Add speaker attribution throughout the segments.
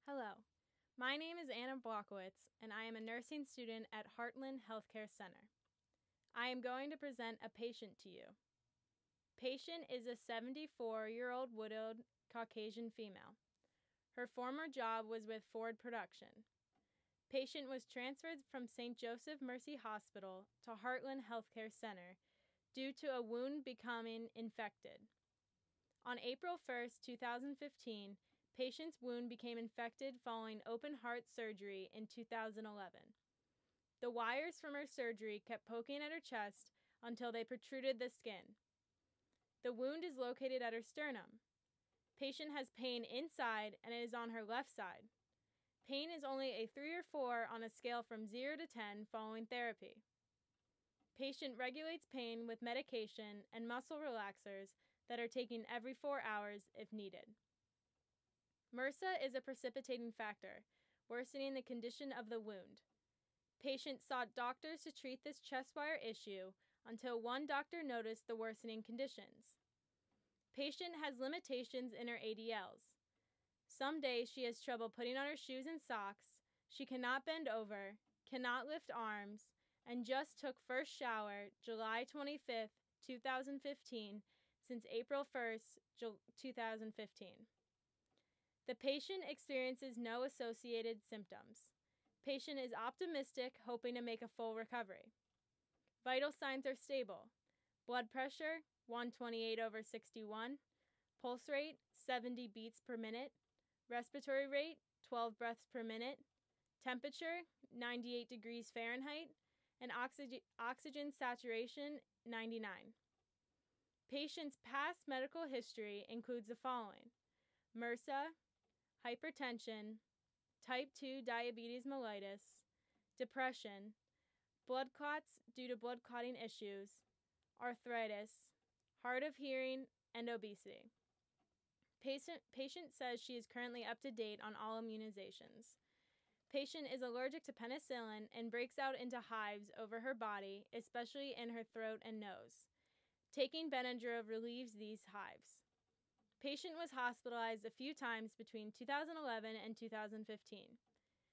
Speaker 1: Hello, my name is Anna Blockowicz, and I am a nursing student at Heartland Healthcare Center. I am going to present a patient to you. Patient is a 74-year-old widowed Caucasian female. Her former job was with Ford Production. Patient was transferred from St. Joseph Mercy Hospital to Heartland Healthcare Center due to a wound becoming infected. On April 1, 2015, patient's wound became infected following open heart surgery in 2011. The wires from her surgery kept poking at her chest until they protruded the skin. The wound is located at her sternum. Patient has pain inside and it is on her left side. Pain is only a 3 or 4 on a scale from 0 to 10 following therapy. Patient regulates pain with medication and muscle relaxers that are taken every 4 hours if needed. MRSA is a precipitating factor, worsening the condition of the wound. Patient sought doctors to treat this chest wire issue until one doctor noticed the worsening conditions. Patient has limitations in her ADLs. Some days she has trouble putting on her shoes and socks, she cannot bend over, cannot lift arms, and just took first shower July 25, 2015, since April 1st, 2015. The patient experiences no associated symptoms. Patient is optimistic, hoping to make a full recovery. Vital signs are stable. Blood pressure, 128/61. Pulse rate, 70 beats per minute. Respiratory rate, 12 breaths per minute. Temperature, 98 degrees Fahrenheit. And oxygen saturation, 99. Patient's past medical history includes the following: MRSA, hypertension, type 2 diabetes mellitus, depression, blood clots due to blood clotting issues, arthritis, hard of hearing, and obesity. Patient says she is currently up to date on all immunizations. Patient is allergic to penicillin and breaks out into hives over her body, especially in her throat and nose. Taking Benadryl relieves these hives. Patient was hospitalized a few times between 2011 and 2015.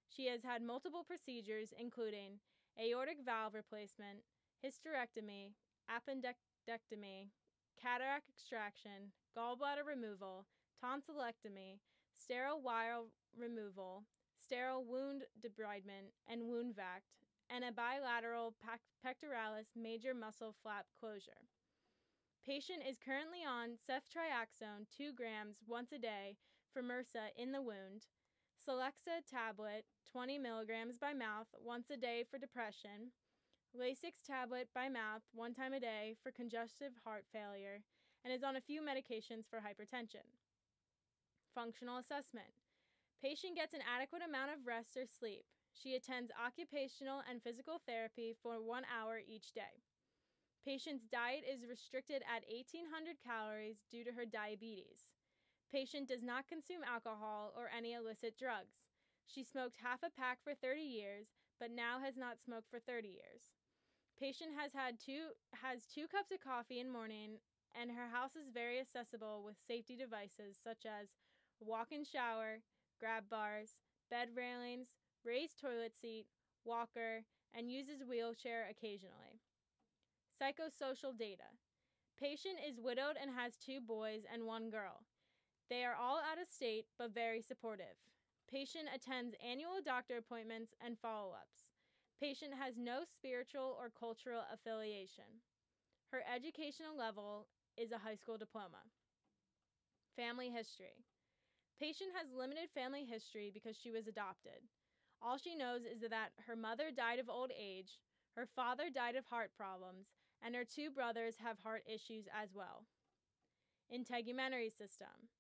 Speaker 1: She has had multiple procedures including aortic valve replacement, hysterectomy, appendectomy, cataract extraction, gallbladder removal, tonsillectomy, sterile wire removal, sterile wound debridement and wound vac, and a bilateral pectoralis major muscle flap closure. Patient is currently on ceftriaxone 2 grams once a day for MRSA in the wound, Celexa tablet 20 milligrams by mouth once a day for depression, Lasix tablet by mouth 1 time a day for congestive heart failure, and is on a few medications for hypertension. Functional assessment. Patient gets an adequate amount of rest or sleep. She attends occupational and physical therapy for 1 hour each day. Patient's diet is restricted at 1,800 calories due to her diabetes. Patient does not consume alcohol or any illicit drugs. She smoked half a pack for 30 years, but now has not smoked for 30 years. Patient has 2 cups of coffee in morning, and her house is very accessible with safety devices such as walk-in shower, grab bars, bed railings, raised toilet seat, walker, and uses wheelchair occasionally. Psychosocial data. Patient is widowed and has 2 boys and 1 girl. They are all out of state but very supportive. Patient attends annual doctor appointments and follow-ups. Patient has no spiritual or cultural affiliation. Her educational level is a high school diploma. Family history. Patient has limited family history because she was adopted. All she knows is that her mother died of old age, her father died of heart problems, and her 2 brothers have heart issues as well. Integumentary system.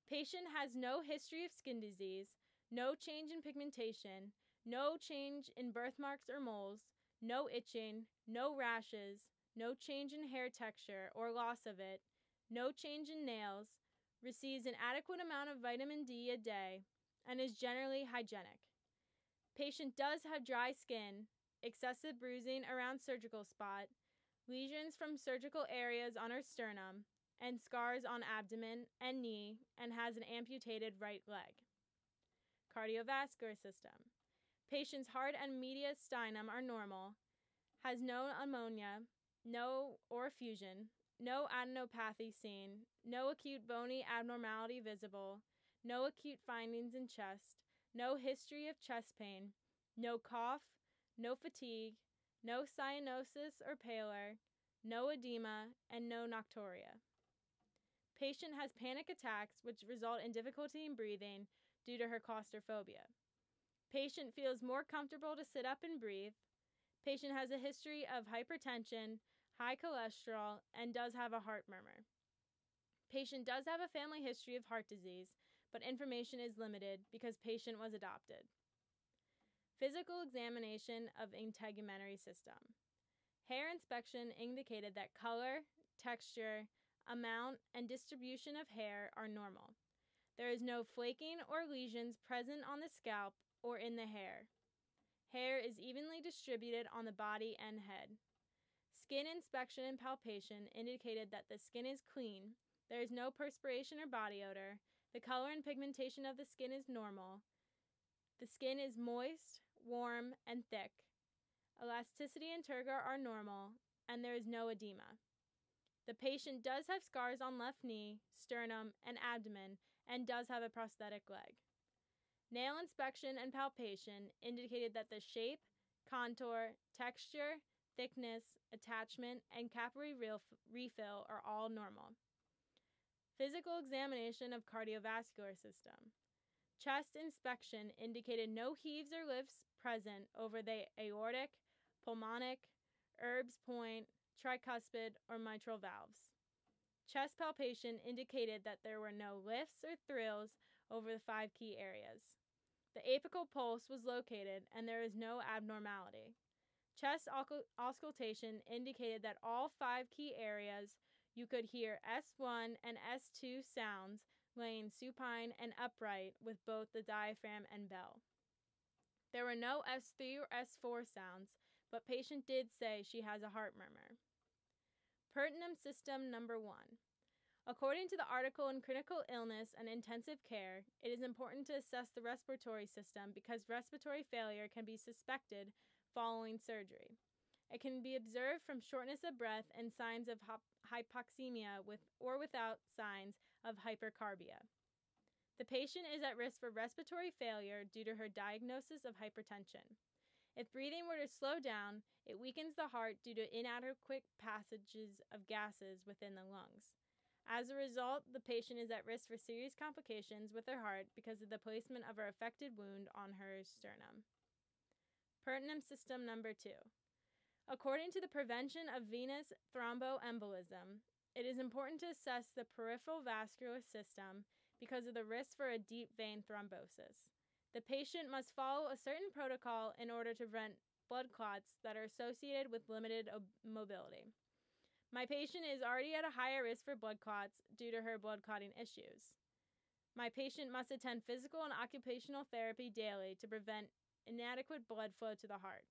Speaker 1: Patient has no history of skin disease, no change in pigmentation, no change in birthmarks or moles, no itching, no rashes, no change in hair texture or loss of it, no change in nails, receives an adequate amount of vitamin D a day, and is generally hygienic. Patient does have dry skin, excessive bruising around surgical spot, lesions from surgical areas on her sternum, and scars on abdomen and knee, and has an amputated right leg. cardiovascular system. Patient's heart and mediastinum are normal, has no ammonia, or effusion, no adenopathy seen, no acute bony abnormality visible, no acute findings in chest, no history of chest pain, no cough, no fatigue, no cyanosis or pallor, no edema, and no nocturia. Patient has panic attacks which result in difficulty in breathing due to her claustrophobia. Patient feels more comfortable to sit up and breathe. Patient has a history of hypertension, high cholesterol, and does have a heart murmur. Patient does have a family history of heart disease, but information is limited because patient was adopted. Physical examination of integumentary system. Hair inspection indicated that color, texture, amount, and distribution of hair are normal. There is no flaking or lesions present on the scalp or in the hair. Hair is evenly distributed on the body and head. Skin inspection and palpation indicated that the skin is clean, there is no perspiration or body odor, the color and pigmentation of the skin is normal, the skin is moist, warm, and thick. Elasticity and turgor are normal, and there is no edema. The patient does have scars on left knee, sternum, and abdomen, and does have a prosthetic leg. Nail inspection and palpation indicated that the shape, contour, texture, thickness, attachment, and capillary refill are all normal. Physical examination of cardiovascular system. Chest inspection indicated no heaves or lifts present over the aortic, pulmonic, Erb's point, tricuspid, or mitral valves. Chest palpation indicated that there were no lifts or thrills over the 5 key areas. The apical pulse was located and there is no abnormality. Chest auscultation indicated that all 5 key areas you could hear S1 and S2 sounds laying supine and upright with both the diaphragm and bell. There were no S3 or S4 sounds, but patient did say she has a heart murmur. Peritoneum system number 1. According to the article in Critical Illness and Intensive Care, it is important to assess the respiratory system because respiratory failure can be suspected following surgery. It can be observed from shortness of breath and signs of hypoxemia with or without signs of hypercarbia. The patient is at risk for respiratory failure due to her diagnosis of hypertension. If breathing were to slow down, it weakens the heart due to inadequate passages of gases within the lungs. As a result, the patient is at risk for serious complications with her heart because of the placement of her affected wound on her sternum. Peritoneum system number 2. According to the Prevention of Venous Thromboembolism, it is important to assess the peripheral vascular system because of the risk for a deep vein thrombosis. The patient must follow a certain protocol in order to prevent blood clots that are associated with limited mobility. My patient is already at a higher risk for blood clots due to her blood clotting issues. My patient must attend physical and occupational therapy daily to prevent inadequate blood flow to the heart.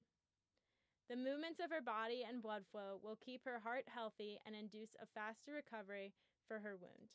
Speaker 1: The movements of her body and blood flow will keep her heart healthy and induce a faster recovery for her wound.